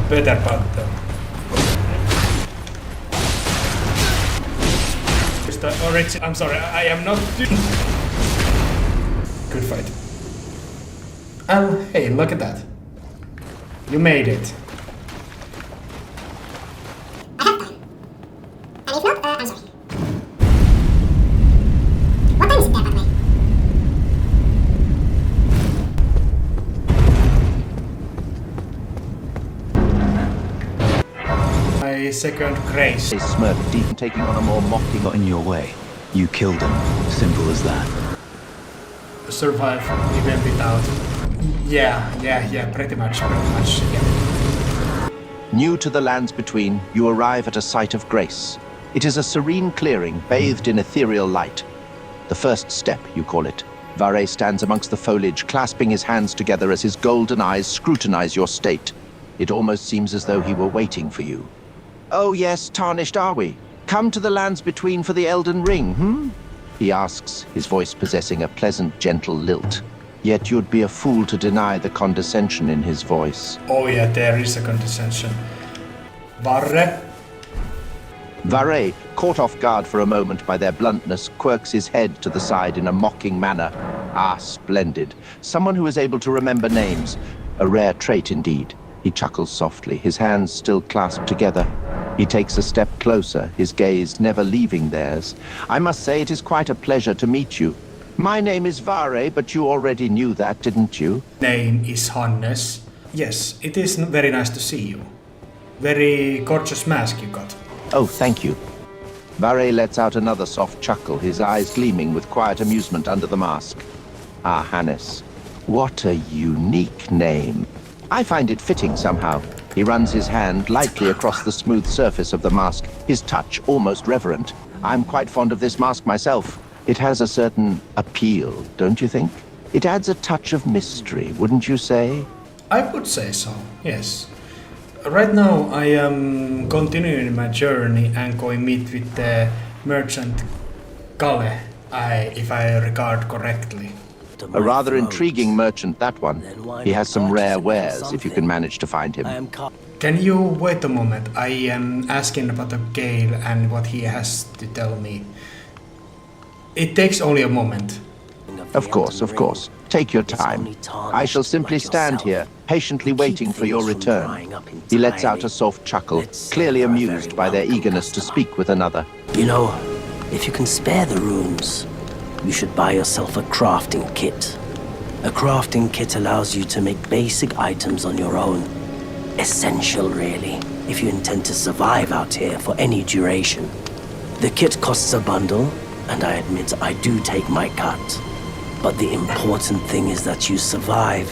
better button. It's the origin. I'm sorry, I am not doing. Good fight. Oh, hey, look at that. You made it. My second grace. They smirked deep, taking on a more mocking. Got in your way. You killed him. Simple as that. Survive even without. Yeah, pretty much, yeah. New to the lands between, you arrive at a site of grace. It is a serene clearing, bathed in ethereal light. The first step, you call it. Varre stands amongst the foliage, clasping his hands together as his golden eyes scrutinize your state. It almost seems as though he were waiting for you. Oh yes, tarnished are we? Come to the lands between for the Elden Ring, He asks, his voice possessing a pleasant, gentle lilt. Yet you'd be a fool to deny the condescension in his voice. Oh yeah, there is a condescension. Varre? Varre, caught off guard for a moment by their bluntness, quirks his head to the side in a mocking manner. Ah, splendid. Someone who is able to remember names. A rare trait indeed. He chuckles softly, his hands still clasped together. He takes a step closer, his gaze never leaving theirs. I must say it is quite a pleasure to meet you. My name is Varre, but you already knew that, didn't you? Name is Hannes. Yes, it is very nice to see you. Very gorgeous mask you got. Oh, thank you. Varre lets out another soft chuckle, his eyes gleaming with quiet amusement under the mask. Ah, Hannes. What a unique name. I find it fitting somehow. He runs his hand lightly across the smooth surface of the mask, his touch almost reverent. I'm quite fond of this mask myself. It has a certain appeal, don't you think? It adds a touch of mystery, wouldn't you say? I would say so, yes. Right now I am continuing my journey and going meet with the merchant Kalle, if I regard correctly. A rather intriguing merchant, that one. He has some rare wares, if you can manage to find him. Can you wait a moment? I am asking about the Gale and what he has to tell me. It takes only a moment. Of course, of course. Take your time. I shall simply stand here, patiently waiting for your return. He lets out a soft chuckle, clearly amused by their eagerness to speak with another. You know, if you can spare the runes, you should buy yourself a crafting kit. A crafting kit allows you to make basic items on your own. Essential, really, if you intend to survive out here for any duration. The kit costs a bundle, and I admit I do take my cut. But the important thing is that you survive.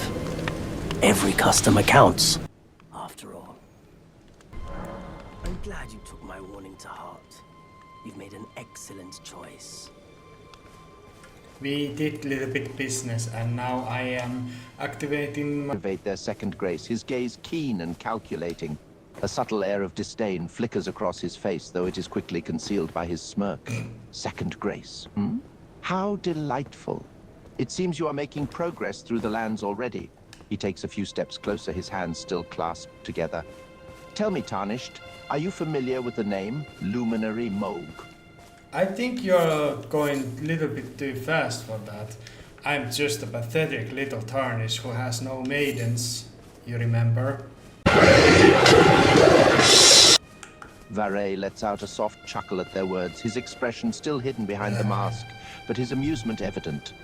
Every customer counts, after all. I'm glad you took my warning to heart. You've made an excellent choice. We did little bit business and now I am activating my... Activate their second grace, his gaze keen and calculating. A subtle air of disdain flickers across his face, though it is quickly concealed by his smirk. Second grace, How delightful. It seems you are making progress through the lands already. He takes a few steps closer, his hands still clasped together. Tell me, Tarnished, are you familiar with the name Luminary Moog? I think you're going a little bit too fast for that. I'm just a pathetic little tarnish who has no maidens, you remember? Varre lets out a soft chuckle at their words, his expression still hidden behind the mask, but his amusement evident.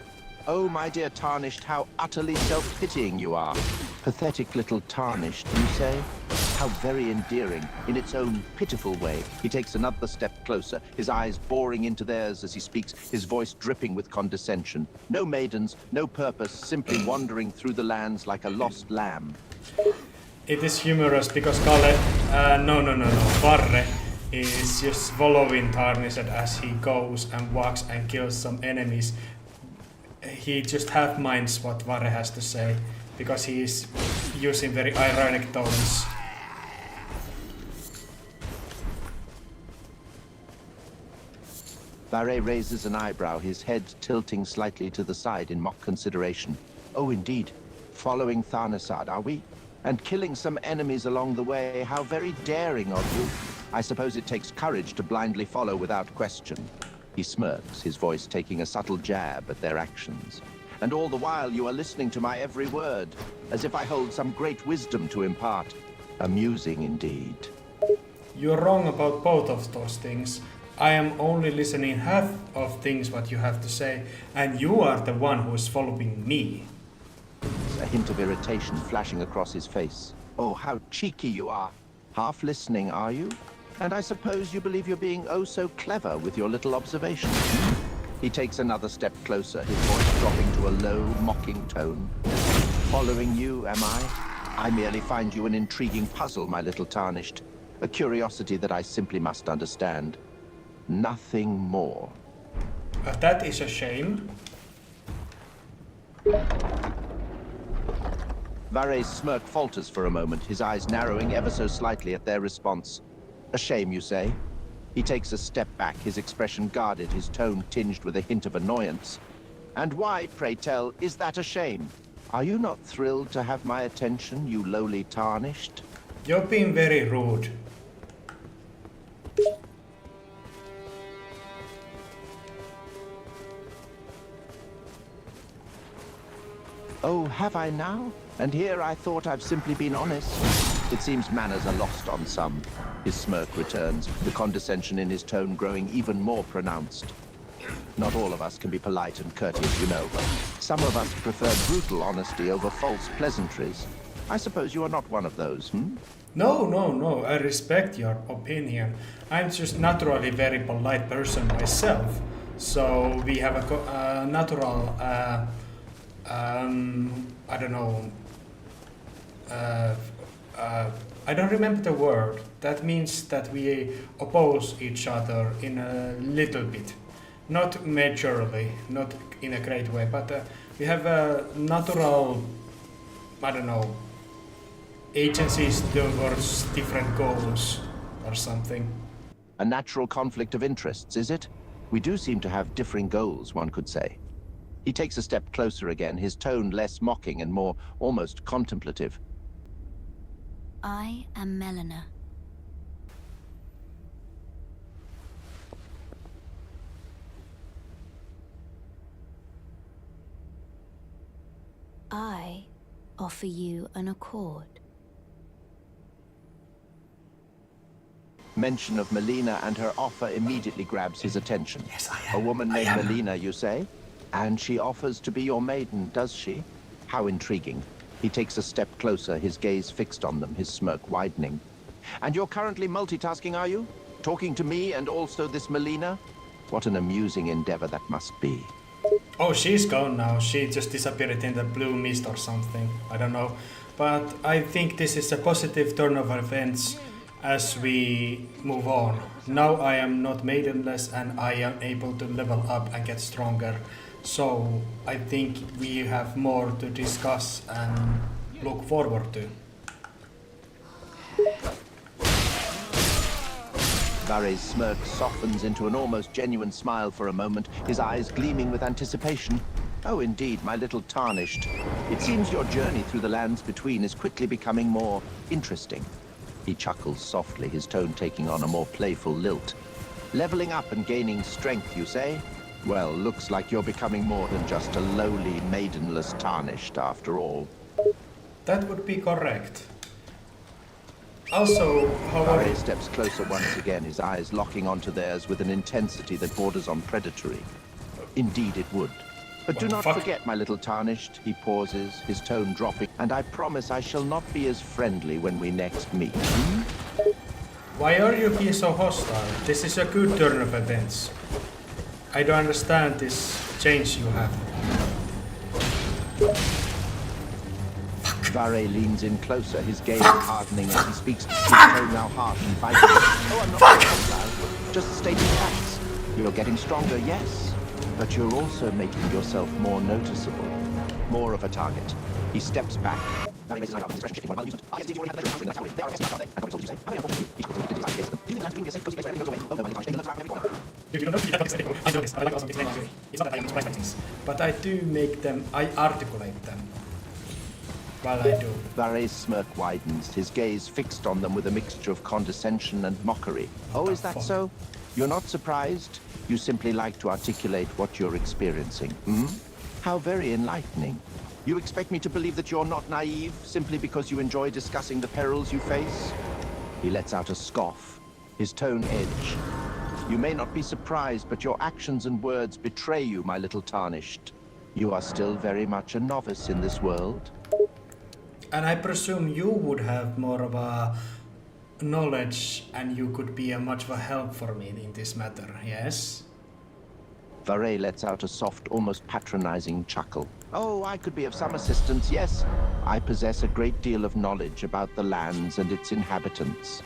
Oh, my dear Tarnished, how utterly self-pitying you are. Pathetic little Tarnished, you say? How very endearing, in its own pitiful way. He takes another step closer, his eyes boring into theirs as he speaks, his voice dripping with condescension. No maidens, no purpose, simply wandering through the lands like a lost lamb. It is humorous because Kalle, Varre is just following Tarnished as he goes and walks and kills some enemies. He just half minds what Varre has to say because he is using very ironic tones. Varre raises an eyebrow, his head tilting slightly to the side in mock consideration. Oh, indeed. Following Tharnasad, are we? And killing some enemies along the way, how very daring of you. I suppose it takes courage to blindly follow without question. He smirks, his voice taking a subtle jab at their actions. And all the while you are listening to my every word, as if I hold some great wisdom to impart. Amusing indeed. You're wrong about both of those things. I am only listening half of things what you have to say, and you are the one who is following me. A hint of irritation flashing across his face. Oh, how cheeky you are. Half listening, are you? And I suppose you believe you're being oh so clever with your little observations. He takes another step closer, his voice dropping to a low, mocking tone. Following you, am I? I merely find you an intriguing puzzle, my little tarnished. A curiosity that I simply must understand. Nothing more. That is a shame. Varre's smirk falters for a moment, his eyes narrowing ever so slightly at their response. A shame, you say? He takes a step back, his expression guarded, his tone tinged with a hint of annoyance. And why, pray tell, is that a shame? Are you not thrilled to have my attention, you lowly tarnished? You're being very rude. Oh, have I now? And here I thought I've simply been honest. It seems manners are lost on some. His smirk returns, the condescension in his tone growing even more pronounced. Not all of us can be polite and courteous, you know, but some of us prefer brutal honesty over false pleasantries. I suppose you are not one of those, hmm? No, I respect your opinion. I'm just naturally very polite person myself. So we have a natural, I don't know, I don't remember the word. That means that we oppose each other in a little bit. Not majorly, not in a great way, but we have a natural, I don't know, agencies towards different goals or something. A natural conflict of interests, is it? We do seem to have differing goals, one could say. He takes a step closer again, his tone less mocking and more almost contemplative. I am Melina. I offer you an accord. Mention of Melina and her offer immediately grabs his attention. Yes, I am. A woman named Melina, you say? And she offers to be your maiden, does she? How intriguing. He takes a step closer, his gaze fixed on them, his smirk widening. And you're currently multitasking, are you? Talking to me and also this Melina? What an amusing endeavor that must be. Oh, she's gone now. She just disappeared in the blue mist or something. I don't know. But I think this is a positive turn of events as we move on. Now I am not maidenless and I am able to level up and get stronger. So I think we have more to discuss and look forward to. Varre's smirk softens into an almost genuine smile for a moment, his eyes gleaming with anticipation. Oh, indeed, my little tarnished. It seems your journey through the lands between is quickly becoming more interesting. He chuckles softly, his tone taking on a more playful lilt. Leveling up and gaining strength, you say? Well, looks like you're becoming more than just a lowly, maidenless tarnished, after all. That would be correct. Also, however... Varre steps closer once again, his eyes locking onto theirs with an intensity that borders on predatory. Indeed it would. But do not forget, my little tarnished, he pauses, his tone dropping, and I promise I shall not be as friendly when we next meet. Why are you being so hostile? This is a good turn of events. I don't understand this change you have. Varre leans in closer, his gaze hardening as he speaks, his tone now harsh and biting. Oh, I'm not hostile, just stating facts. You're getting stronger, yes, but you're also making yourself more noticeable, more of a target. He steps back. But I do make them, I articulate them. while I do. Varre's smirk widens, his gaze fixed on them with a mixture of condescension and mockery. What Oh, the is that fuck? so? You're not surprised? You simply like to articulate what you're experiencing, hmm? How very enlightening. You expect me to believe that you're not naive, simply because you enjoy discussing the perils you face? He lets out a scoff, his tone edge. You may not be surprised, but your actions and words betray you, my little tarnished. You are still very much a novice in this world. And I presume you would have more of a knowledge and you could be a much of a help for me in this matter, yes? Varre lets out a soft, almost patronizing chuckle. Oh, I could be of some assistance, yes. I possess a great deal of knowledge about the lands and its inhabitants.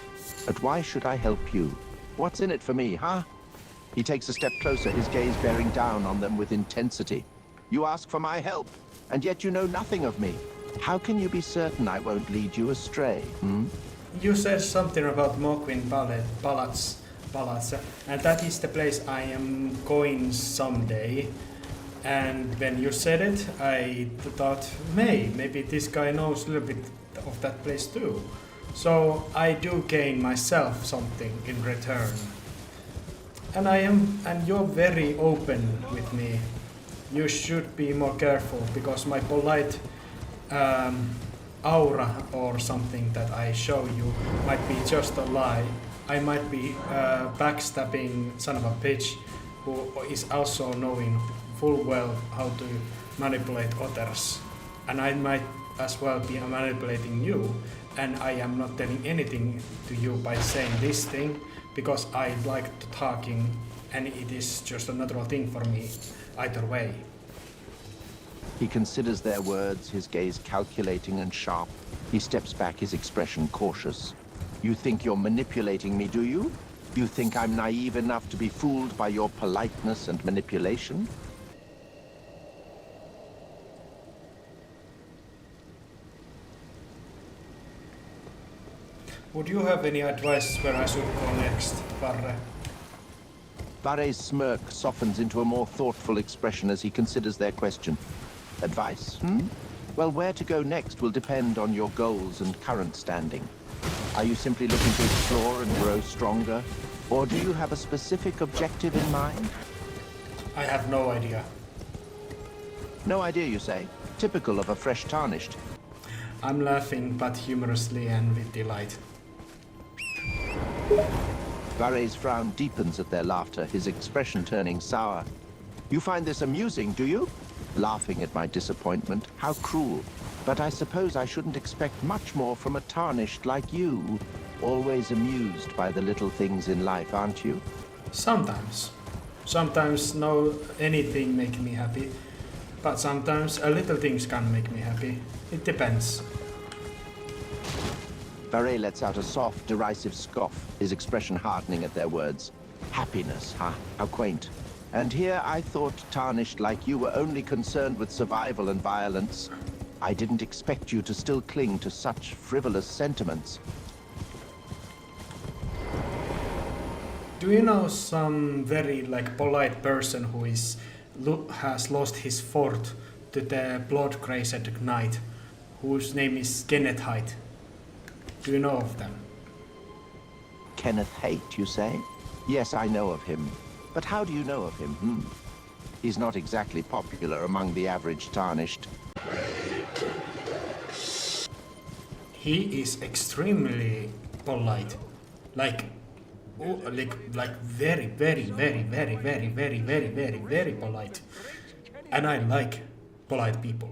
But why should I help you? What's in it for me, huh? He takes a step closer, his gaze bearing down on them with intensity. You ask for my help, and yet you know nothing of me. How can you be certain I won't lead you astray, hmm? You said something about Moquin Palace, and that is the place I am going someday. And when you said it, I thought, maybe this guy knows a little bit of that place too. So I do gain myself something in return. And you're very open with me. You should be more careful because my polite aura or something that I show you might be just a lie. I might be backstabbing son of a bitch who is also knowing full well how to manipulate others. And I might as well be manipulating you, and I am not telling anything to you by saying this thing because I like to talking and it is just a natural thing for me either way. He considers their words, his gaze calculating and sharp. He steps back, his expression cautious. You think you're manipulating me, do you? You think I'm naive enough to be fooled by your politeness and manipulation? Would you have any advice where I should go next, Varre? Varre's smirk softens into a more thoughtful expression as he considers their question. Advice, hmm? Well, where to go next will depend on your goals and current standing. Are you simply looking to explore and grow stronger? Or do you have a specific objective in mind? I have no idea. No idea, you say? Typical of a fresh tarnished. I'm laughing but humorously and with delight. Varre's frown deepens at their laughter, his expression turning sour. You find this amusing, do you? Laughing at my disappointment. How cruel. But I suppose I shouldn't expect much more from a tarnished like you. Always amused by the little things in life, aren't you? Sometimes. Sometimes no anything make me happy. But sometimes a little things can make me happy. It depends. Varre lets out a soft, derisive scoff, his expression hardening at their words. Happiness, huh? How quaint. And here I thought tarnished like you were only concerned with survival and violence. I didn't expect you to still cling to such frivolous sentiments. Do you know some very polite person who has lost his fort to the blood-crazed knight, whose name is Kenneth Height? Do you know of them? Kenneth Haight, you say? Yes, I know of him. But how do you know of him, He's not exactly popular among the average tarnished. He is extremely polite. Like very, very, very, very, very, very, very, very, very polite. And I like polite people.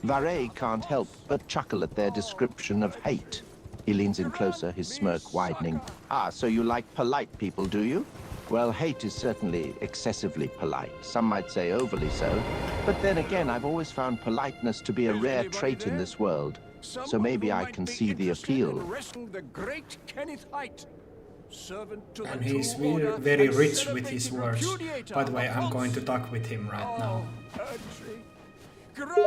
Varre can't help but chuckle at their description of hate. He leans in closer, his smirk widening. Ah, so you like polite people, do you? Well, hate is certainly excessively polite. Some might say overly so. But then again, I've always found politeness to be a rare trait in this world. So maybe I can see the appeal. And he's very rich with his words. By the way, I'm going to talk with him right now.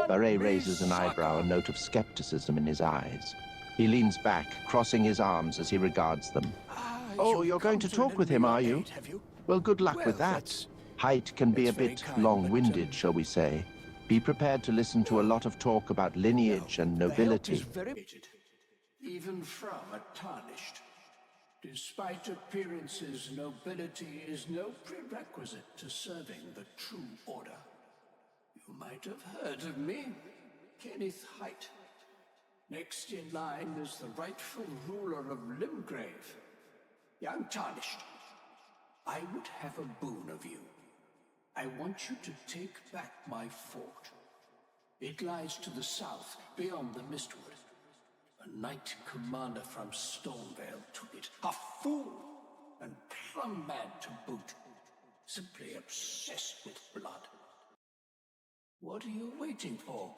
Varre raises an eyebrow, a note of skepticism in his eyes. He leans back, crossing his arms as he regards them. Oh, you're going to talk with him, are you? Well, good luck with that. Height can be a bit long-winded, shall we say. Be prepared to listen to a lot of talk about lineage and The help nobility. is very rigid, even from a tarnished. Despite appearances, nobility is no prerequisite to serving the true order. You might have heard of me, Kenneth Height. Next in line is the rightful ruler of Limgrave, young Tarnished. I would have a boon of you. I want you to take back my fort. It lies to the south, beyond the Mistwood. A knight commander from Stormvale took it. A fool and plum mad to boot. Simply obsessed with blood. What are you waiting for?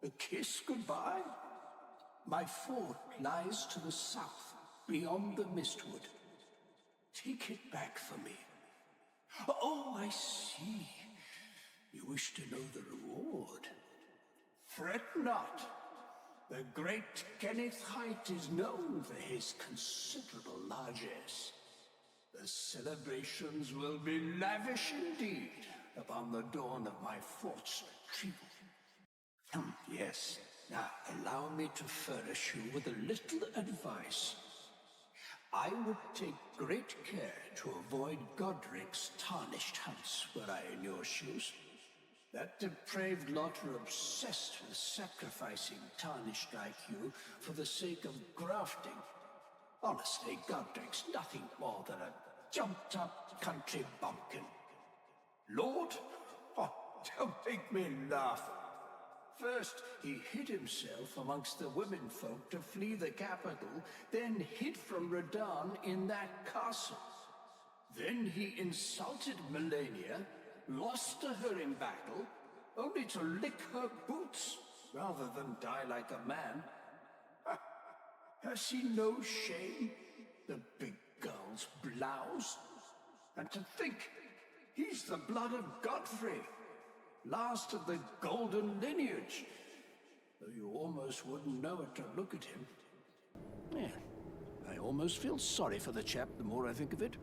A kiss goodbye? My fort lies to the south, beyond the Mistwood. Take it back for me. Oh, I see. You wish to know the reward. Fret not. The great Kenneth Height is known for his considerable largesse. The celebrations will be lavish indeed upon the dawn of my fort's retrieval. Yes, now allow me to furnish you with a little advice. I would take great care to avoid Godric's tarnished hunts were I in your shoes. That depraved lot are obsessed with sacrificing tarnished like you for the sake of grafting. Honestly, Godric's nothing more than a jumped-up country bumpkin. Lord? Oh, don't make me laugh. First, he hid himself amongst the womenfolk to flee the capital, then hid from Radahn in that castle. Then he insulted Melania, lost to her in battle, only to lick her boots rather than die like a man. Has he no shame, the big girl's blouse? And to think, he's the blood of Godfrey, last of the golden lineage, though you almost wouldn't know it to look at him. Yeah, I almost feel sorry for the chap the more I think of it.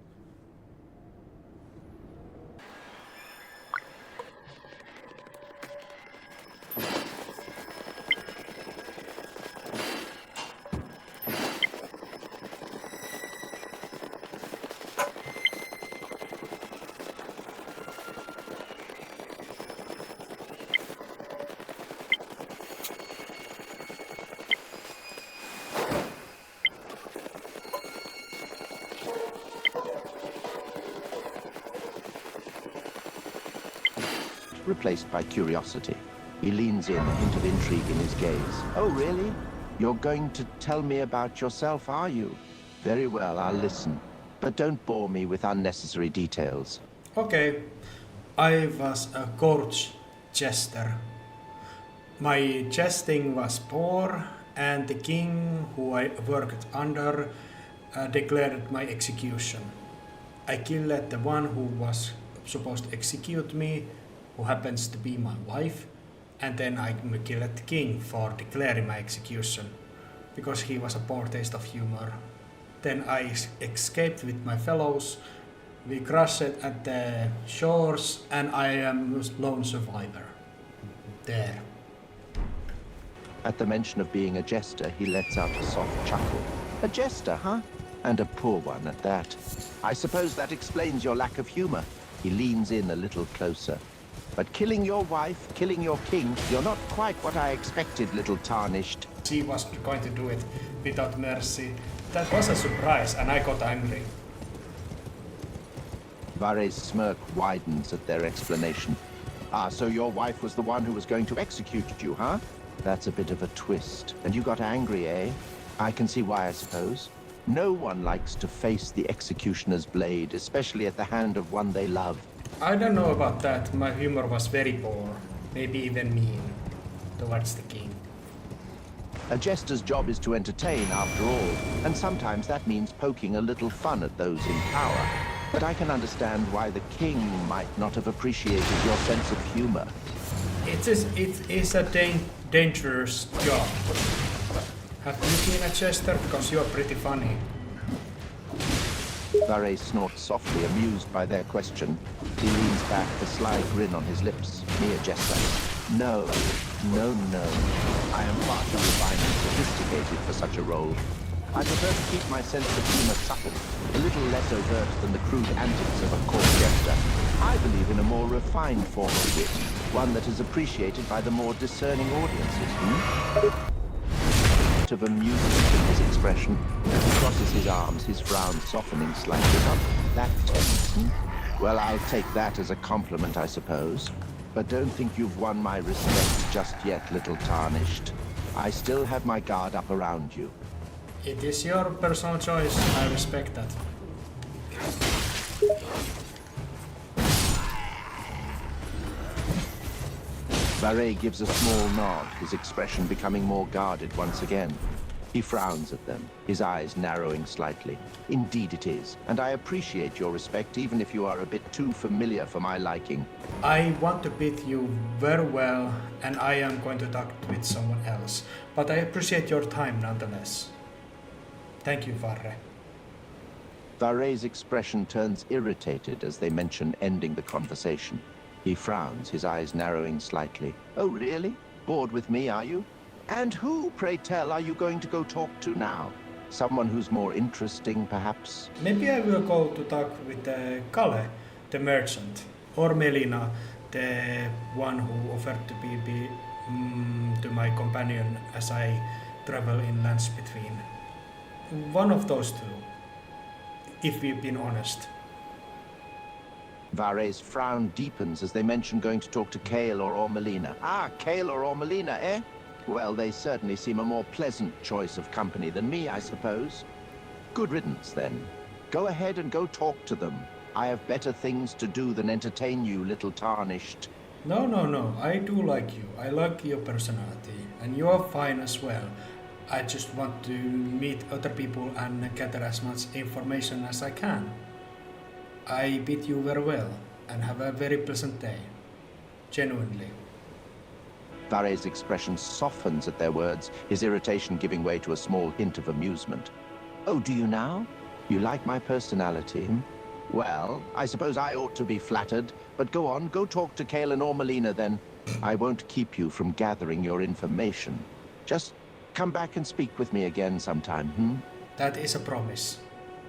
Replaced by curiosity. He leans in, a hint of intrigue in his gaze. Oh, really? You're going to tell me about yourself, are you? Very well, I'll listen. But don't bore me with unnecessary details. Okay, I was a court jester. My jesting was poor, and the king who I worked under declared my execution. I killed the one who was supposed to execute me, who happens to be my wife, and then I killed the king for declaring my execution, because he was a poor taste of humor. Then I escaped with my fellows, we crashed at the shores, and I am a lone survivor. There. At the mention of being a jester, he lets out a soft chuckle. A jester, huh? And a poor one at that. I suppose that explains your lack of humor. He leans in a little closer. But killing your wife, killing your king, you're not quite what I expected, little Tarnished. She was going to do it without mercy. That was a surprise, and I got angry. Varre's smirk widens at their explanation. Ah, so your wife was the one who was going to execute you, huh? That's a bit of a twist. And you got angry, eh? I can see why, I suppose. No one likes to face the executioner's blade, especially at the hand of one they love. I don't know about that. My humor was very poor, maybe even mean, towards the king. A jester's job is to entertain, after all, and sometimes that means poking a little fun at those in power. But I can understand why the king might not have appreciated your sense of humor. It is a dangerous job. Have you been a jester? Because you're pretty funny. Varre snorts softly, amused by their question. He leans back, a sly grin on his lips. Me a jester? No, no. I am far too refined and sophisticated for such a role. I prefer to keep my sense of humor subtle, a little less overt than the crude antics of a court jester. I believe in a more refined form of wit, one that is appreciated by the more discerning audiences. Of amusement in his expression. He crosses his arms, his frown softening slightly. Not that tense. Well, I'll take that as a compliment, I suppose. But don't think you've won my respect just yet, little tarnished. I still have my guard up around you. It is your personal choice. I respect that. Varre gives a small nod, his expression becoming more guarded once again. He frowns at them, his eyes narrowing slightly. Indeed it is, and I appreciate your respect even if you are a bit too familiar for my liking. I want to beat you very well, and I am going to talk with someone else. But I appreciate your time nonetheless. Thank you, Varre. Varre's expression turns irritated as they mention ending the conversation. He frowns, his eyes narrowing slightly. Oh, really? Bored with me, are you? And who, pray tell, are you going to go talk to now? Someone who's more interesting, perhaps? Maybe I will go to talk with Kalle, the merchant, or Melina, the one who offered to be to my companion as I travel in lands between. One of those two, if we've been honest. Varre's frown deepens as they mention going to talk to Kale or Melina. Ah, Kale or Melina, eh? Well, they certainly seem a more pleasant choice of company than me, I suppose. Good riddance, then. Go ahead and go talk to them. I have better things to do than entertain you, little tarnished. No. I do like you. I like your personality. And you are fine as well. I just want to meet other people and gather as much information as I can. I bid you very well, and have a very pleasant day. Genuinely. Varre's expression softens at their words, his irritation giving way to a small hint of amusement. Oh, do you now? You like my personality? Well, I suppose I ought to be flattered, but go on, go talk to Kalen or Melina then. I won't keep you from gathering your information. Just come back and speak with me again sometime, That is a promise.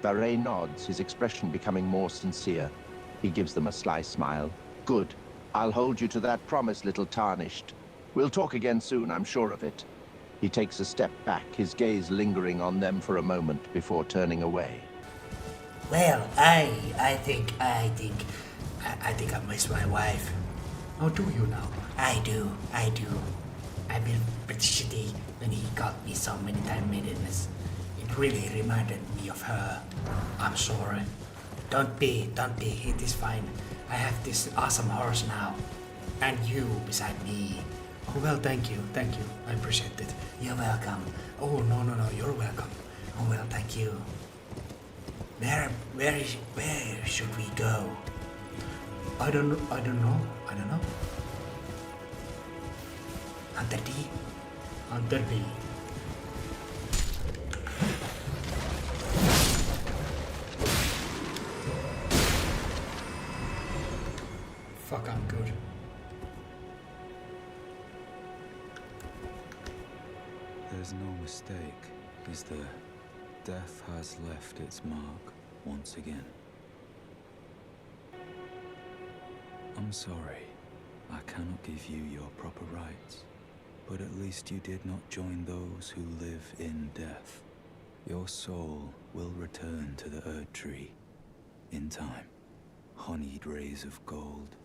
Varre nods, his expression becoming more sincere. He gives them a sly smile. Good. I'll hold you to that promise, little tarnished. We'll talk again soon, I'm sure of it. He takes a step back, his gaze lingering on them for a moment before turning away. Well, I think I miss my wife. How do you now? I do. I feel pretty shitty when he got me so many time maidens. It really reminded me of her. I'm sorry. Don't be, it is fine. I have this awesome horse now. And you beside me. Oh, well, thank you. I appreciate it. You're welcome. Oh, no, you're welcome. Oh well, thank you. Where should we go? I don't know. Hunter D? Hunter D. Fuck, I'm good. There's no mistake, is there? Death has left its mark once again. I'm sorry. I cannot give you your proper rights. But at least you did not join those who live in death. Your soul will return to the Erd Tree in time. Honeyed rays of gold,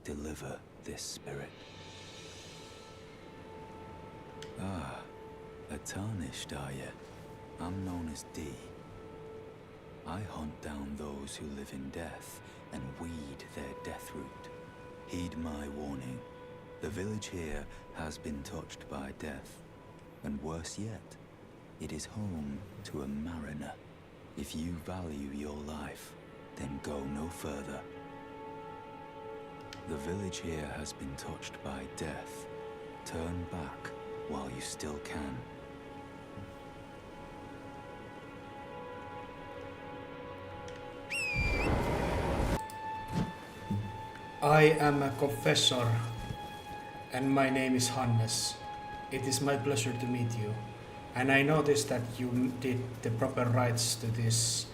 deliver this spirit. Ah, a tarnished, are you? I'm known as D. I hunt down those who live in death and weed their death root. Heed my warning. The village here has been touched by death. And worse yet, it is home to a mariner. If you value your life, then go no further. The village here has been touched by death. Turn back while you still can. I am a confessor And my name is Hannes. It is my pleasure to meet you. And I noticed that you did the proper rites to this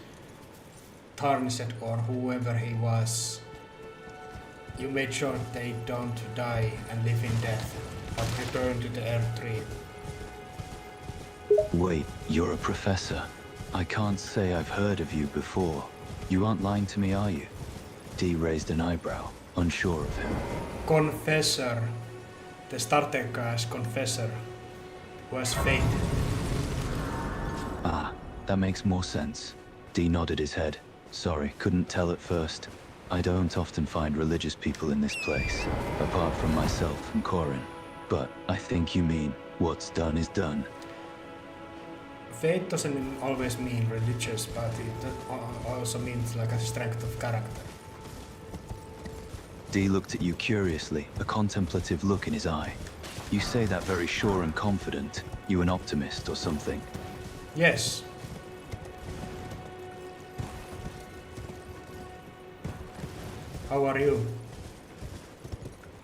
Tarnished or whoever he was. You made sure they don't die and live in death, but return to the Earth Tree. Wait, you're a professor. I can't say I've heard of you before. You aren't lying to me, are you? Dee raised an eyebrow, unsure of him. Confessor. The starter class Confessor was fate. Ah, that makes more sense. Dee nodded his head. Sorry, couldn't tell at first. I don't often find religious people in this place, apart from myself and Corin. But I think you mean what's done is done. Fate doesn't always mean religious, but it also means like a strength of character. Dee looked at you curiously, a contemplative look in his eye. You say that very sure and confident. You an optimist or something? Yes. How are you?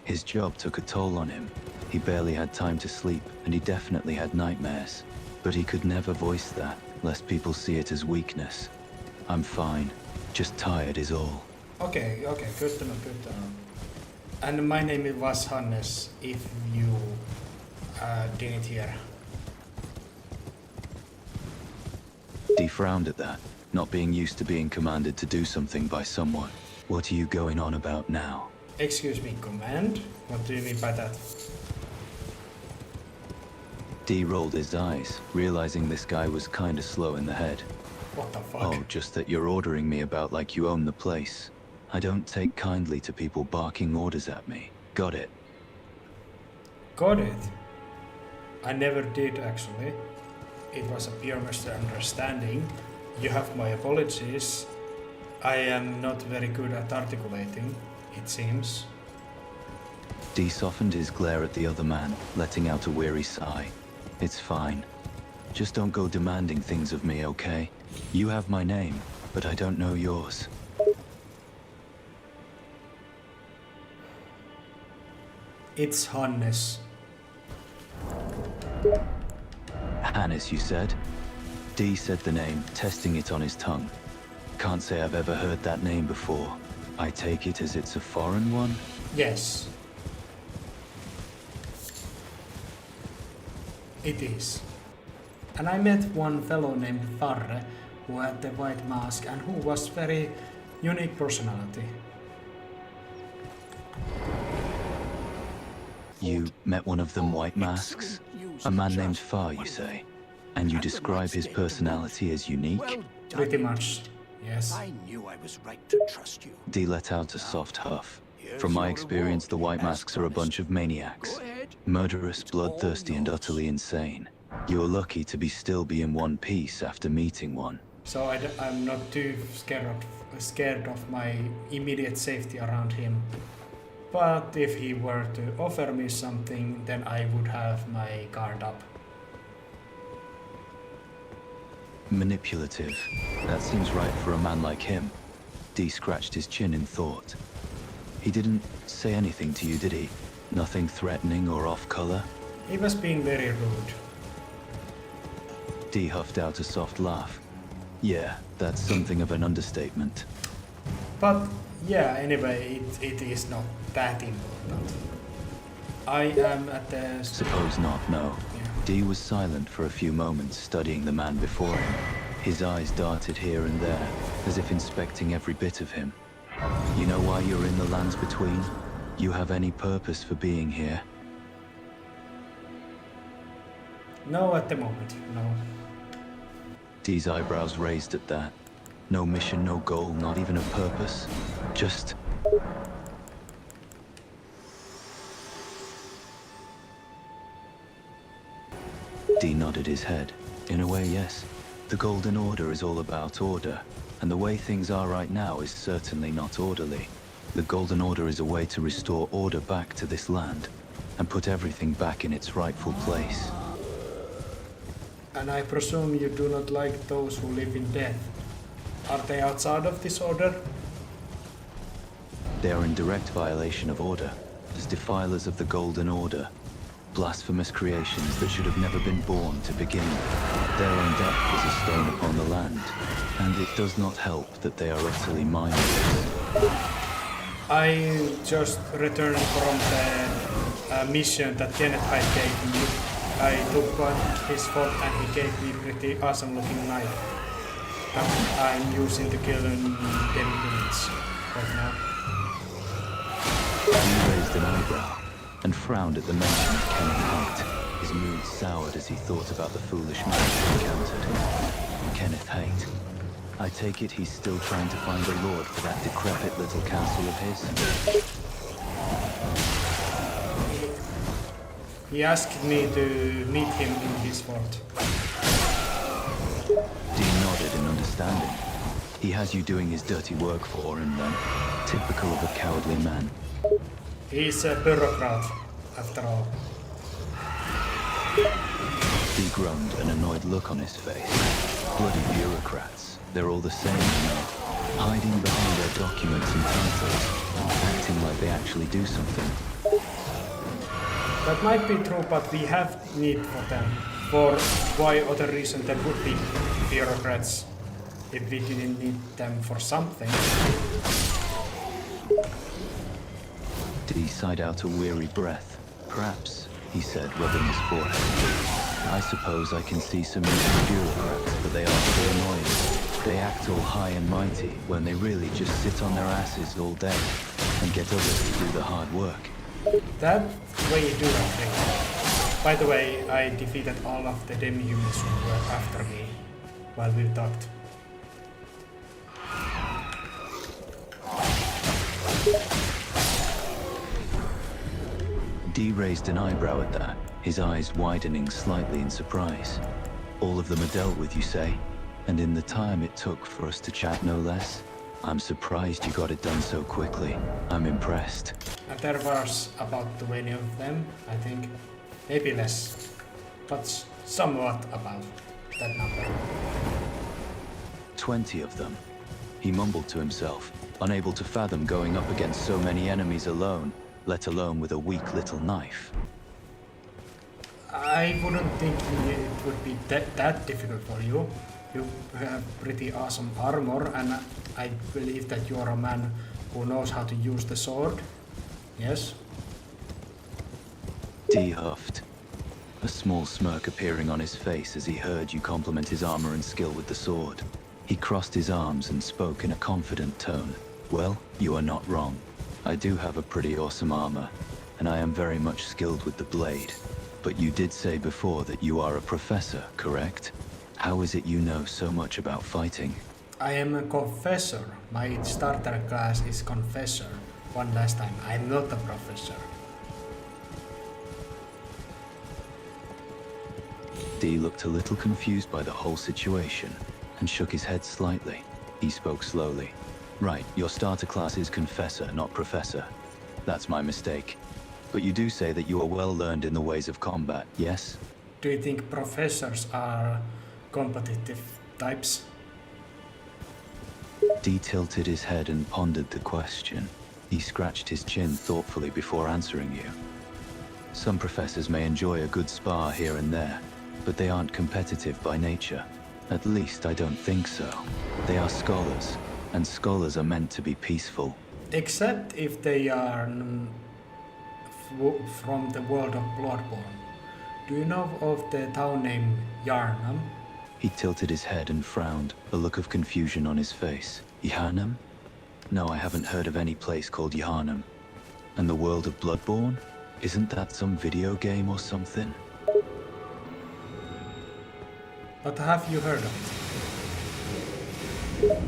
His job took a toll on him. He barely had time to sleep, and he definitely had nightmares. But he could never voice that, lest people see it as weakness. I'm fine. Just tired is all. Okay, good to know. And my name was Hannes, if you didn't hear. Dee frowned at that, not being used to being commanded to do something by someone. What are you going on about now? Excuse me, command? What do you mean by that? Dee rolled his eyes, realizing this guy was kinda slow in the head. What the fuck? Oh, just that you're ordering me about like you own the place. I don't take kindly to people barking orders at me. Got it? Got it? I never did, actually. It was a pure misunderstanding. You have my apologies. I am not very good at articulating, it seems. Dee softened his glare at the other man, letting out a weary sigh. It's fine. Just don't go demanding things of me, okay? You have my name, but I don't know yours. It's Hannes. Hannes, you said? Dee said the name, testing it on his tongue. Can't say I've ever heard that name before. I take it as it's a foreign one? Yes. It is. And I met one fellow named Varre, who had the white mask and who was very unique personality. You met one of them white masks? A man named Far, you say? And you describe his personality as unique? Pretty much, yes. I knew I was right to trust you. Dee let out a soft huff. From my experience, the white masks are a bunch of maniacs. Murderous, bloodthirsty, and utterly insane. You're lucky to still be in one piece after meeting one. So I'm not too scared of my immediate safety around him. But if he were to offer me something, then I would have my guard up. Manipulative. That seems right for a man like him. Dee scratched his chin in thought. He didn't say anything to you, did he? Nothing threatening or off-color? He was being very rude. Dee huffed out a soft laugh. Yeah, that's something of an understatement. But yeah, anyway, it is not that important. I am at the... Suppose not, no. Yeah. Dee was silent for a few moments, studying the man before him. His eyes darted here and there, as if inspecting every bit of him. You know why you're in the lands between? You have any purpose for being here? No, at the moment, no. Dee's eyebrows raised at that. No mission, no goal, not even a purpose. Just... Dee nodded his head. In a way, yes. The Golden Order is all about order, and the way things are right now is certainly not orderly. The Golden Order is a way to restore order back to this land, and put everything back in its rightful place. And I presume you do not like those who live in death. Are they outside of this order? They are in direct violation of order, as defilers of the Golden Order. Blasphemous creations that should have never been born to begin with. Their own death is a stain upon the land, and it does not help that they are utterly mindless. I just returned from the mission that Kenneth Hyde gave me. I took his fort and he gave me pretty awesome looking knife. I'm using to kill them units right now. He raised an eyebrow and frowned at the mention of Kenneth Haight. His mood soured as he thought about the foolish man he encountered. Kenneth Haight. I take it he's still trying to find a lord for that decrepit little castle of his? He asked me to meet him in his fort. Dean nodded in understanding. He has you doing his dirty work for him then. Typical of a cowardly man. He's a bureaucrat, after all. He groaned, an annoyed look on his face. Bloody bureaucrats. They're all the same, you know. Hiding behind their documents and titles, acting like they actually do something. That might be true, but we have need for them. For why other reason there would be bureaucrats if we didn't need them for something. He sighed out a weary breath. Perhaps, he said, rubbing his forehead. I suppose I can see some evil bureaucrats, but they are so annoying. They act all high and mighty when they really just sit on their asses all day and get others to do the hard work. That way you do that thing. By the way, I defeated all of the demi-humans who were after me while we talked. Dee raised an eyebrow at that, his eyes widening slightly in surprise. All of them are dealt with, you say? And in the time it took for us to chat, no less? I'm surprised you got it done so quickly. I'm impressed. And there was about 20 of them, I think. Maybe less. But somewhat about that number. 20 of them. He mumbled to himself, unable to fathom going up against so many enemies alone, let alone with a weak little knife. I wouldn't think it would be that difficult for you. You have pretty awesome armor, and I believe that you are a man who knows how to use the sword. Yes? Dee huffed, a small smirk appearing on his face as he heard you compliment his armor and skill with the sword. He crossed his arms and spoke in a confident tone. Well, you are not wrong. I do have a pretty awesome armor, and I am very much skilled with the blade. But you did say before that you are a professor, correct? How is it you know so much about fighting? I am a confessor. My starter class is confessor. One last time, I'm not a professor. Dee looked a little confused by the whole situation and shook his head slightly. He spoke slowly. Right, your starter class is confessor, not professor. That's my mistake. But you do say that you are well learned in the ways of combat, yes? Do you think professors are competitive types? Dee tilted his head and pondered the question. He scratched his chin thoughtfully before answering you. Some professors may enjoy a good spar here and there, but they aren't competitive by nature. At least I don't think so. They are scholars, and scholars are meant to be peaceful. Except if they are from the world of Bloodborne. Do you know of the town named Yarnam? He tilted his head and frowned, a look of confusion on his face. Yharnam? No, I haven't heard of any place called Yharnam. And the world of Bloodborne? Isn't that some video game or something? But have you heard of it?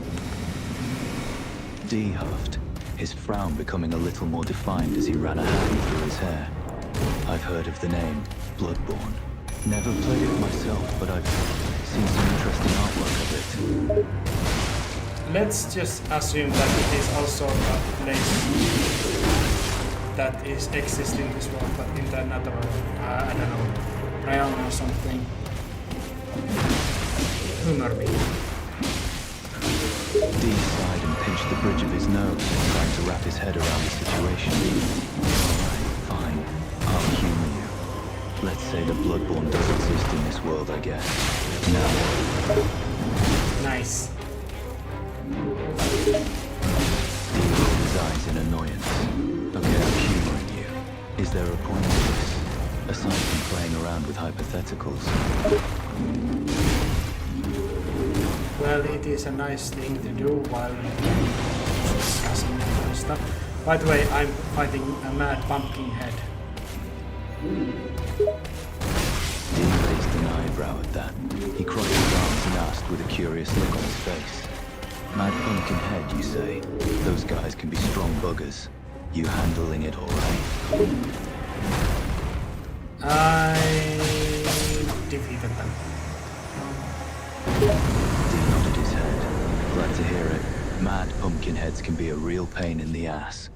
Dee huffed, his frown becoming a little more defined as he ran a hand through his hair. I've heard of the name, Bloodborne. Never played it myself, but I've seen some interesting artwork of it. Let's just assume that it is also a place that is exists in this world, but in another, I don't know, realm or something. Humor me. Dee sighed and pinched the bridge of his nose, trying to wrap his head around the situation. All right. Let's say the Bloodborne does exist in this world, I guess. Now, Nice. he rolled his eyes in annoyance. Okay, I'm humoring you. Is there a point to this? Aside from playing around with hypotheticals. Well, it is a nice thing to do while discussing and stuff. By the way, I'm fighting a mad pumpkin head. Dean raised an eyebrow at that. He crossed his arms and asked with a curious look on his face. Mad pumpkin head, you say? Those guys can be strong buggers. You handling it all right? I defeated them. Dean nodded his head. Glad to hear it. Mad pumpkin heads can be a real pain in the ass.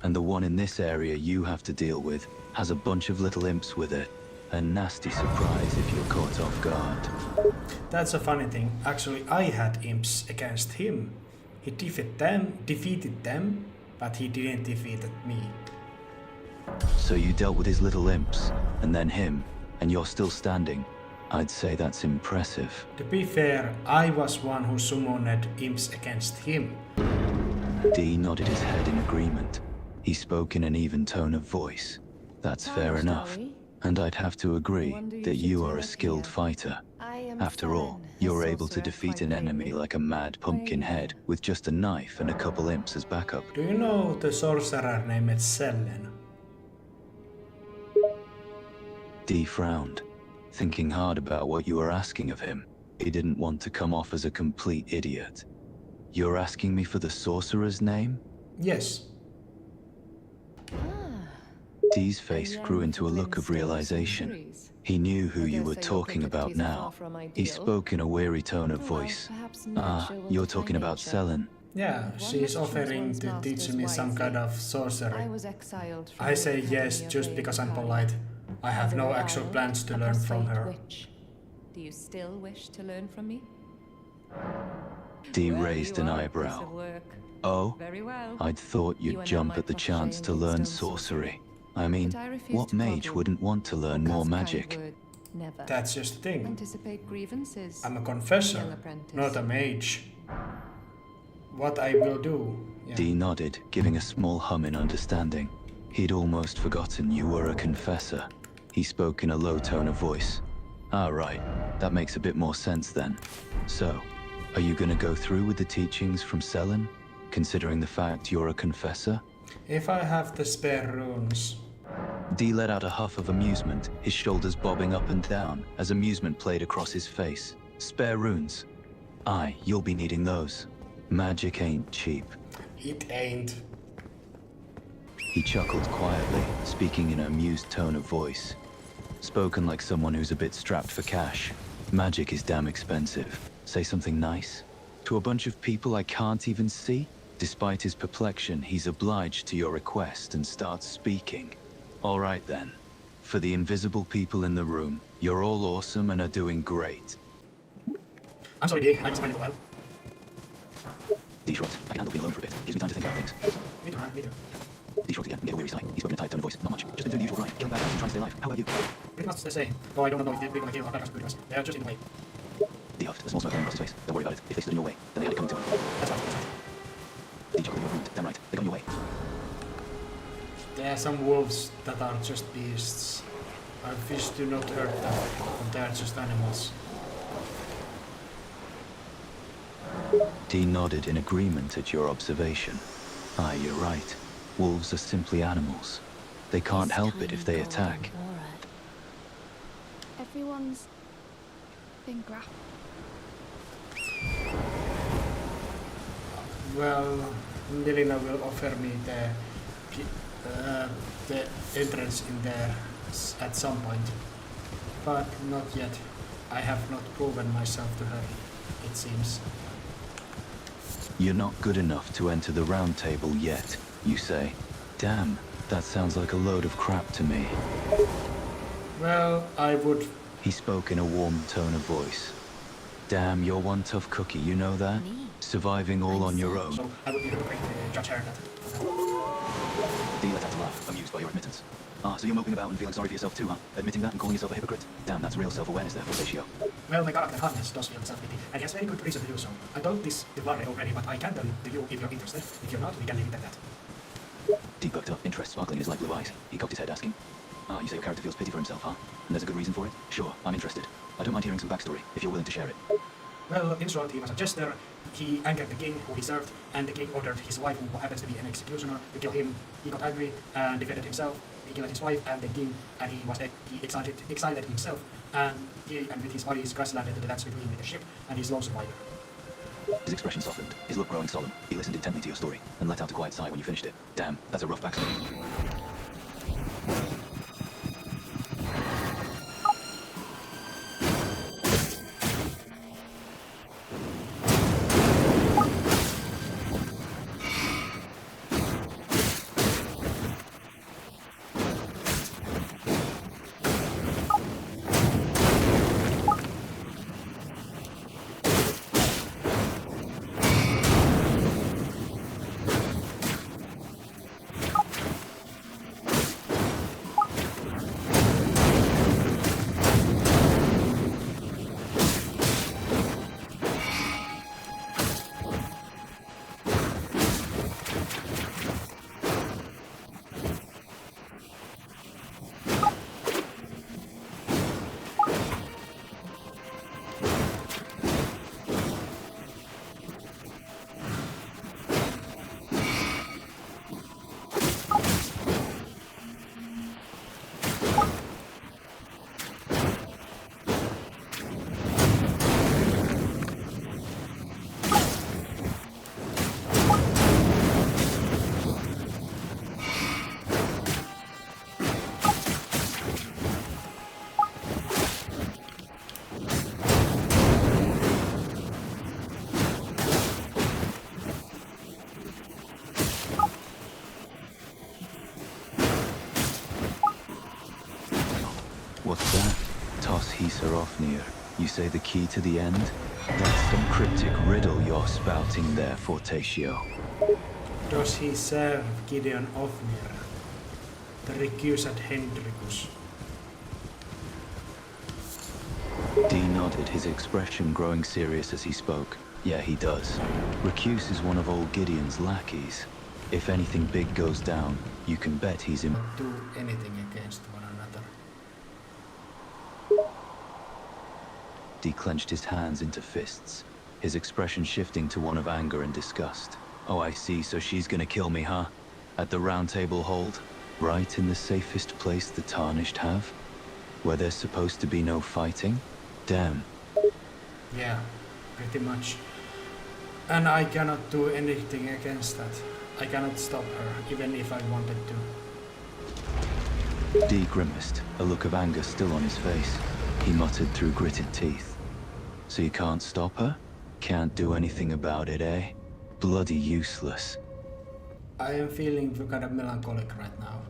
And the one in this area you have to deal with has a bunch of little imps with it. A nasty surprise if you're caught off guard. That's a funny thing. Actually, I had imps against him. He defeated them, but he didn't defeat me. So you dealt with his little imps, and then him, and you're still standing. I'd say that's impressive. To be fair, I was one who summoned imps against him. Dee nodded his head in agreement. He spoke in an even tone of voice. That's fair enough. And I'd have to agree that you are a skilled fighter. After all, you're able to defeat an enemy like a mad pumpkin head with just a knife and a couple imps as backup. Do you know the sorcerer named Sellen? Dee frowned, thinking hard about what you were asking of him. He didn't want to come off as a complete idiot. You're asking me for the sorcerer's name? Yes. Dee's face grew into a look of realization. He knew who you were talking about now. He spoke in a weary tone of voice. Ah, you're talking about Sellen. Yeah, she's offering to teach me some kind of sorcery. I say yes just because I'm polite. I have no actual plans to learn from her. Do you still wish to learn from me? Dee raised an eyebrow. Oh, Very well. I'd thought you'd jump at the chance to learn sorcery. I mean, what mage wouldn't want to learn more magic? Never. That's just the thing. Anticipate grievances. I'm a confessor, young apprentice. not a mage. What I will do. Yeah. Dee nodded, giving a small hum in understanding. He'd almost forgotten you were a confessor. He spoke in a low tone of voice. Ah, right. That makes a bit more sense then. So, are you gonna go through with the teachings from Sellen, considering the fact you're a confessor? If I have the spare runes. Dee let out a huff of amusement, his shoulders bobbing up and down as amusement played across his face. Spare runes. Aye, you'll be needing those. Magic ain't cheap. It ain't. He chuckled quietly, speaking in an amused tone of voice. Spoken like someone who's a bit strapped for cash. Magic is damn expensive. Say something nice? To a bunch of people I can't even see? Despite his perplexion, he's obliged to your request and starts speaking. All right then. For the invisible people in the room, you're all awesome and are doing great. I'm sorry, Dee. I just find it a while. Dee shrugged. I can handle being alone for a bit. Gives me time to think about things. Me too, man. Me too. Dee shrugged again, gave a weary sigh. He spoke in a tight tone of voice. Not much. Just been doing the usual grind. Killing bad guys and trying to stay alive. How about you? Pretty much the same. Though I don't know if they're gonna kill our bad guys. They are just in the way. Dee huffed, a small smirk across his face. Don't worry about it. If they stood in your way, then they had it coming to them. That's right. That's right. Dee chuckled, you're rude. Damn right. They got in your way. There are some wolves that are just beasts. Our fish do not hurt them, but they are just animals. Dee nodded in agreement at your observation. Aye, you're right. Wolves are simply animals. They can't help it if they attack. Everyone's been grappled. Well, Melina will offer me the entrance in there at some point, but not yet. I have not proven myself to her, it seems. You're not good enough to enter the round table yet, you say. Damn, that sounds like a load of crap to me. Well, I would... He spoke in a warm tone of voice. Damn, you're one tough cookie, you know that? Surviving all on your own. So I would be a great judge her that. Dee let out a laugh, amused by your admittance. Ah, so you're moping about and feeling sorry for yourself too, huh? Admitting that and calling yourself a hypocrite? Damn, that's real self-awareness there, Horatio. Well, my character Hannes does feel self-pity, and he has very good reason to do so. I told this to Varre already, but I can tell it to you if you're interested. If you're not, we can leave it at that. Deep perked up, interest sparkling in his light blue eyes. He cocked his head, asking, "Ah, you say your character feels pity for himself, huh? And there's a good reason for it? Sure, I'm interested. I don't mind hearing some backstory, if you're willing to share it." Well, in short, he was a jester. He angered the king who he served, and the king ordered his wife, who happens to be an executioner, to kill him. He got angry and defended himself. He killed his wife and the king, and he exiled himself, and with his bodies crash landed to the lands between the ship and his lone survivor. His expression softened, his look growing solemn. He listened intently to your story, and let out a quiet sigh when you finished it. Damn, that's a rough backstory. What's that? Toss Hisa off near. You say the key to the end? That's some cryptic riddle you're spouting there, Fortatio. Does he serve Gideon Ofnir, the recused Hendrikus? Dee nodded, his expression growing serious as he spoke. Yeah, he does. Recuse is one of old Gideon's lackeys. If anything big goes down, you can bet he's in... Do anything against one another. Dee clenched his hands into fists, his expression shifting to one of anger and disgust. Oh, I see, so she's gonna kill me, huh? At the round table hold? Right in the safest place the Tarnished have? Where there's supposed to be no fighting? Damn. Yeah, pretty much. And I cannot do anything against that. I cannot stop her, even if I wanted to. Dee grimaced, a look of anger still on his face. He muttered through gritted teeth. So you can't stop her? Can't do anything about it, eh? Bloody useless. I am feeling kind of melancholic right now.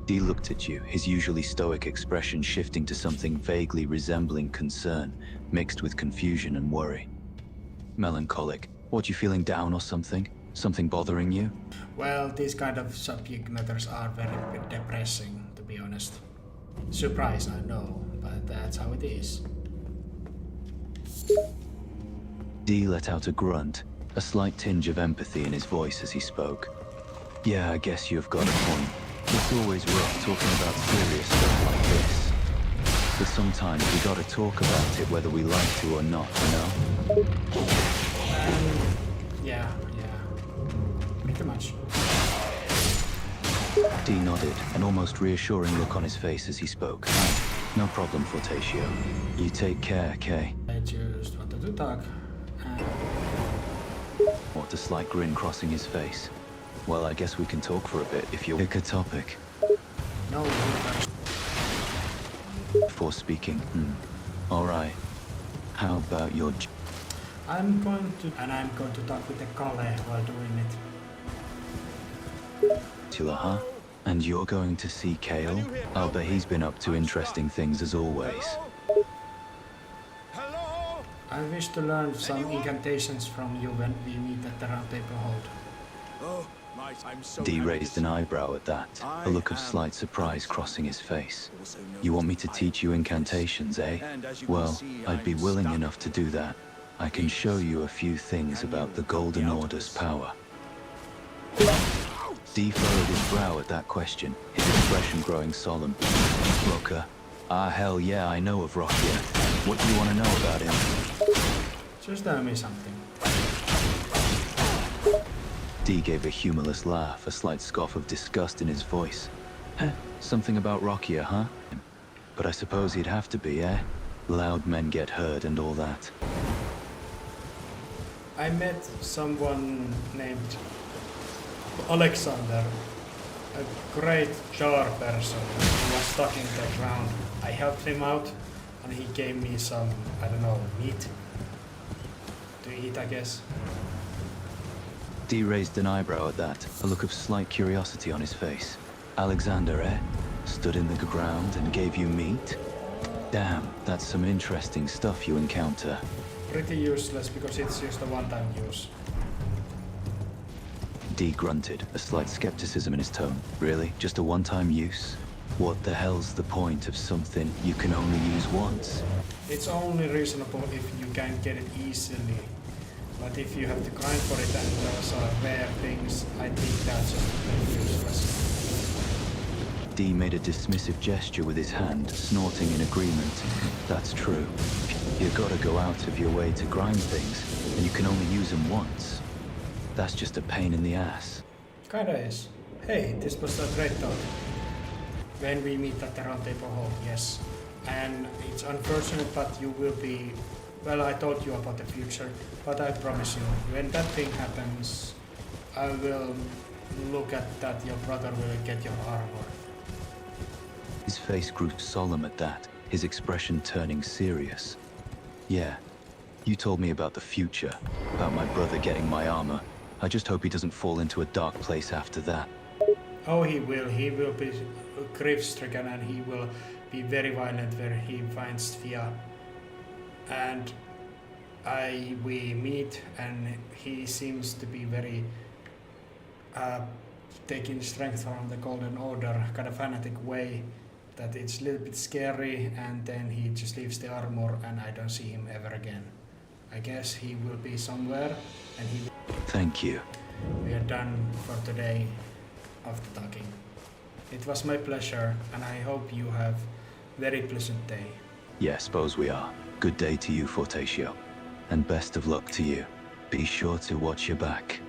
Dee looked at you, his usually stoic expression shifting to something vaguely resembling concern, mixed with confusion and worry. Melancholic. What, you feeling down or something? Something bothering you? Well, these kind of subject matters are very depressing, to be honest. Surprise, I know, but that's how it is. Dee let out a grunt, a slight tinge of empathy in his voice as he spoke. Yeah, I guess you've got a point. It's always rough talking about serious stuff like this. But sometimes we gotta talk about it whether we like to or not, you know? Yeah. Pretty much. Dee nodded, an almost reassuring look on his face as he spoke. No problem, Fortatio. You take care, Kay. I just wanted to talk. What a slight grin crossing his face. Well, I guess we can talk for a bit if you pick a topic. No, Before speaking, Alright. How about your... I'm going to talk with the Kale while doing it. Tula, huh? And you're going to see Kale? I'll bet he's been up to interesting things as always. I wish to learn some incantations from you when we meet at the round table hold. Dee raised an eyebrow at that, a look of slight surprise crossing his face. You want me to teach you incantations, eh? Well, I'd be willing enough to do that. I can show you a few things about the Golden Order's power. Dee furrowed his brow at that question, his expression growing solemn. Rocker? Ah, hell yeah, I know of Rocker. What do you want to know about him? Just tell me something. Dee gave a humorless laugh, a slight scoff of disgust in his voice. Heh, something about Rockier, huh? But I suppose he'd have to be, eh? Loud men get heard and all that. I met someone named Alexander, a great jar person who was stuck in the ground. I helped him out and he gave me some, I don't know, meat to eat, I guess. Dee raised an eyebrow at that, a look of slight curiosity on his face. Alexander, eh? Stood in the ground and gave you meat? Damn, that's some interesting stuff you encounter. Pretty useless because it's just a one-time use. Dee grunted, a slight skepticism in his tone. Really? Just a one-time use? What the hell's the point of something you can only use once? It's only reasonable if you can get it easily. But if you have to grind for it and those are rare things, I think that's just very useless. Dee made a dismissive gesture with his hand, snorting in agreement. That's true. You gotta go out of your way to grind things, and you can only use them once. That's just a pain in the ass. Kinda is. Hey, this was a great talk. When we meet at the round table hall, yes. And it's unfortunate, but you will be... Well, I told you about the future, but I promise you, when that thing happens, I will look at that. Your brother will get your armor. His face grew solemn at that, his expression turning serious. Yeah, you told me about the future, about my brother getting my armor. I just hope he doesn't fall into a dark place after that. Oh, he will. He will be grief-stricken and he will be very violent where he finds Fia. And we meet and he seems to be very taking strength from the Golden Order, kind of fanatic way, that it's a little bit scary, and then he just leaves the armor and I don't see him ever again. I guess he will be somewhere and he will... Thank you. We are done for today of the talking. It was my pleasure and I hope you have very pleasant day. Yeah, suppose we are. Good day to you, Fortatio. And best of luck to you. Be sure to watch your back.